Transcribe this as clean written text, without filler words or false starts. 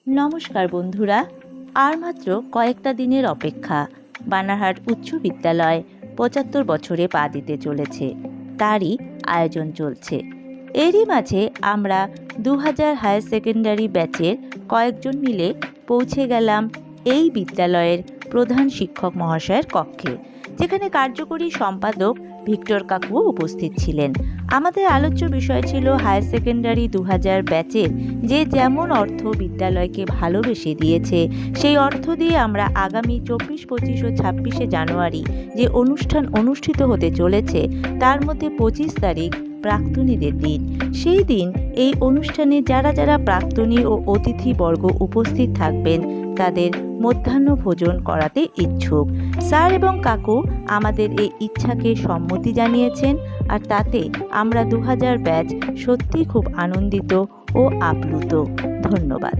নমস্কার বন্ধুরা, আর মাত্র কয়েকটা দিনের অপেক্ষা। বানারহাট উচ্চ বিদ্যালয় ৭৫ বছরে পা দিতে চলেছে, তারই আয়োজন চলছে। এরই মাঝে আমরা ২০০০ হায়ার সেকেন্ডারি ব্যাচের কয়েকজন মিলে পৌঁছে গেলাম এই বিদ্যালয়ের প্রধান শিক্ষক মহাশয়ের কক্ষে, যেখানে কার্যকরী সম্পাদক ভিক্টর কাকুও উপস্থিত ছিলেন। আমাদের আলোচ্য বিষয় ছিল হায়ার সেকেন্ডারি ২০০০ ব্যাচের যে যেমন অর্থ বিদ্যালয়কে ভালোবেসে দিয়েছে, সেই অর্থ দিয়ে আমরা আগামী ২৪, ২৫ ও ২৬শে জানুয়ারি যে অনুষ্ঠান অনুষ্ঠিত হতে চলেছে, তার মধ্যে ২৫ তারিখ প্রাক্তনীদের দিন। সেই দিন এই অনুষ্ঠানে যারা যারা প্রাক্তনী ও অতিথিবর্গ উপস্থিত থাকবেন, তাদের মধ্যাহ্ন ভোজন করাতে ইচ্ছুক। স্যার এবং কাকু আমাদের এই ইচ্ছাকে সম্মতি জানিয়েছেন, আর তাতে আমরা ২০০০ ব্যাচ সত্যি খুব আনন্দিত ও আপ্লুত। ধন্যবাদ।